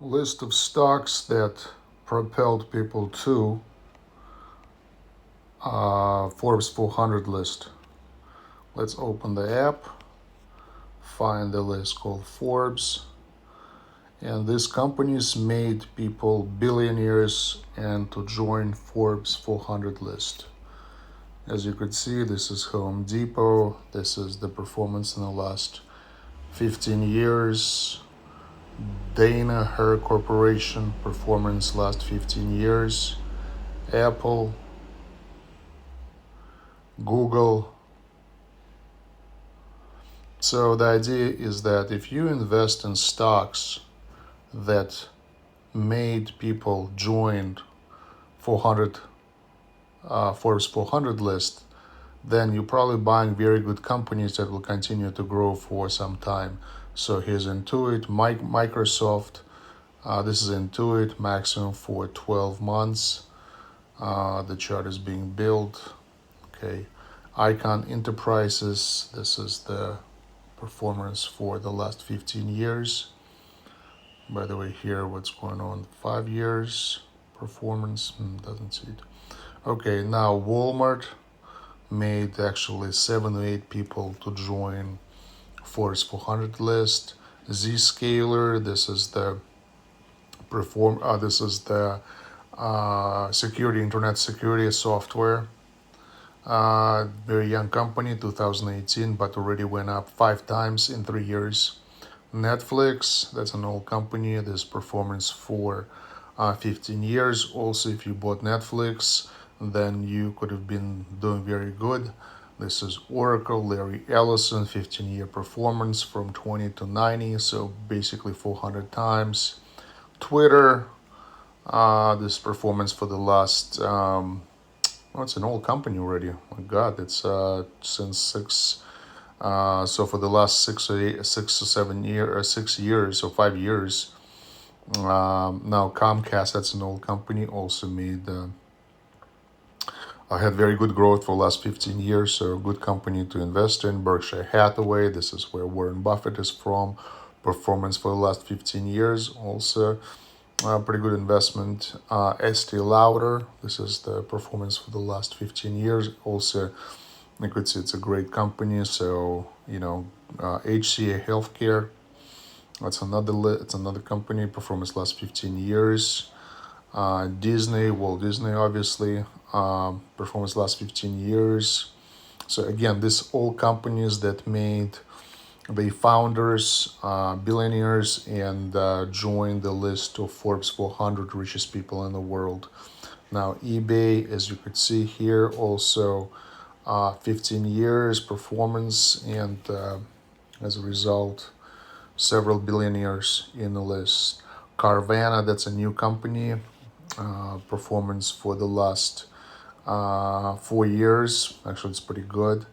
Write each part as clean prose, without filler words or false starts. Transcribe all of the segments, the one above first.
List of stocks that propelled people to Forbes 400 list. Let's open the app, find the list called Forbes, and these companies made people billionaires and to join Forbes 400 list. As you could see, this is Home Depot. This is the performance in the last 15 years. Dana Hair Corporation performance last 15 years. Apple, Google. So the idea is that if you invest in stocks that made people join 400 Forbes 400 list, then you're probably buying very good companies that will continue to grow for some time. So here's Intuit, Microsoft. This is Intuit, maximum for 12 months. The chart is being built. Okay, Icon Enterprises. This is the performance for the last 15 years. By the way, here what's going on 5 years performance, doesn't see it. Okay, now Walmart made actually 7 or 8 people to join Forbes 400 list. Zscaler, this is the security, internet security software. Very young company, 2018, but already went up 5 times in 3 years. Netflix, that's an old company. This performance for 15 years. Also, if you bought Netflix, then you could have been doing very good. This is Oracle, Larry Ellison, 15-year performance from 20 to 90, so basically 400 times. Twitter, this performance for the last, it's an old company already. Oh my God, it's since six. So for the last 6 years or 5 years. Now Comcast, that's an old company, also made. Had very good growth for the last 15 years, so a good company to invest in. Berkshire Hathaway, this is where Warren Buffett is from. Performance for the last 15 years, also pretty good investment. Estee Lauder, this is the performance for the last 15 years. Also, you could see it's a great company. So, HCA Healthcare, it's another company, performance last 15 years. Disney, Walt Disney, obviously, performance last 15 years. So again, these all companies that made the founders billionaires and joined the list of Forbes 400 richest people in the world. Now eBay, as you could see here, also 15 years performance, and as a result, several billionaires in the list. Carvana, that's a new company, performance for the last 4 years. Actually, it's pretty good.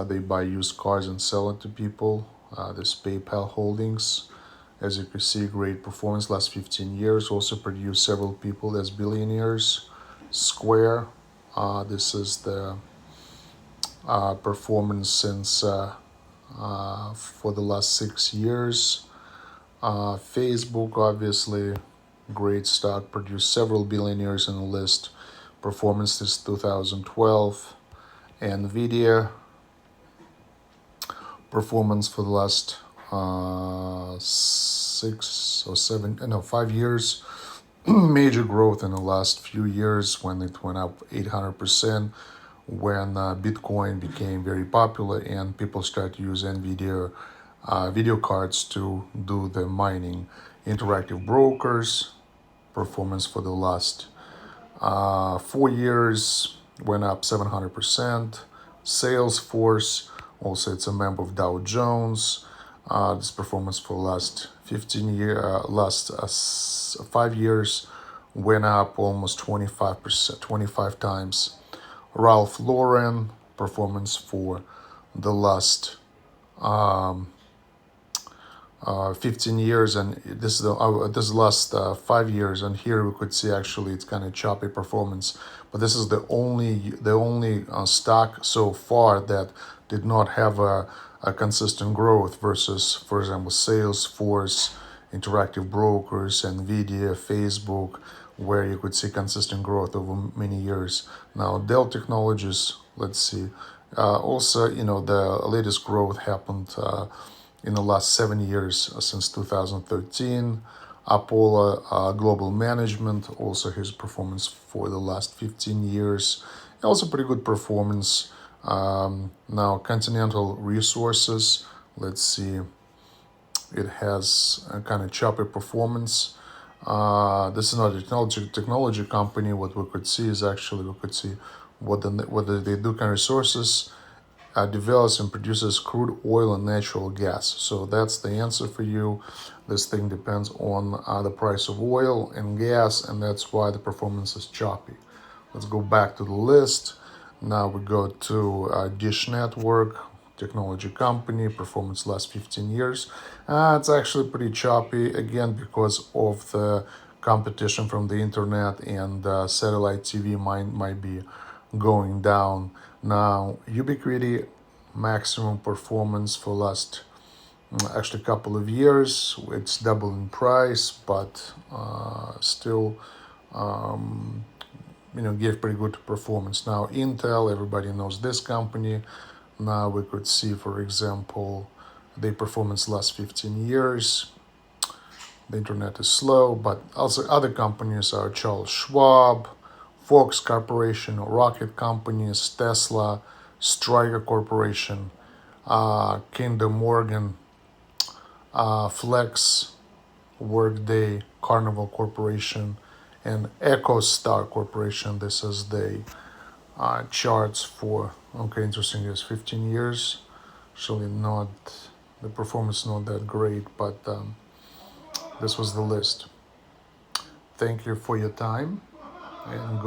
They buy used cars and sell it to people. This PayPal Holdings, as you can see, great performance last 15 years. Also produced several people as billionaires. Square, this is the performance since for the last 6 years. Facebook, obviously, great stock, produced several billionaires in the list. Performance since 2012. Nvidia, performance for the last 5 years. Major growth in the last few years when it went up 800%, when Bitcoin became very popular and people started to use Nvidia video cards to do the mining. Interactive Brokers, performance for the last 4 years went up 700%. Salesforce, also it's a member of Dow Jones. This performance for the last 5 years went up almost 25%, 25 times. Ralph Lauren, performance for the last 15 years, and this is the last 5 years, and here we could see actually it's kind of choppy performance, but this is the only stock so far that did not have a consistent growth versus, for example, Salesforce Interactive Brokers, Nvidia, Facebook, where you could see consistent growth over many years. Now, Dell Technologies, let's see. Also, the latest growth happened in the last 7 years since 2013. Apollo Global Management, also his performance for the last 15 years. Also pretty good performance. Now, Continental Resources, let's see, it has a kind of choppy performance. This is not a technology company. What we could see is actually we could see what they do. Kind of resources develops and produces crude oil and natural gas. So that's the answer for you. This thing depends on the price of oil and gas, and that's why the performance is choppy. Let's go back to the list. Now we go to Dish Network, technology company, performance last 15 years. It's actually pretty choppy, again, because of the competition from the internet, and satellite TV might be going down. Now, Ubiquiti, maximum performance for last actually couple of years. It's double in price, but still give pretty good performance. Now, Intel, everybody knows this company. Now we could see, for example, their performance last 15 years. The internet is slow, but also other companies are Charles Schwab, Fox Corporation, Rocket Companies, Tesla, Stryker Corporation, Kinder Morgan, Flex, Workday, Carnival Corporation, and EchoStar Corporation. This is the charts for, okay, interesting, is 15 years. Actually not, the performance not that great, but this was the list. Thank you for your time, and go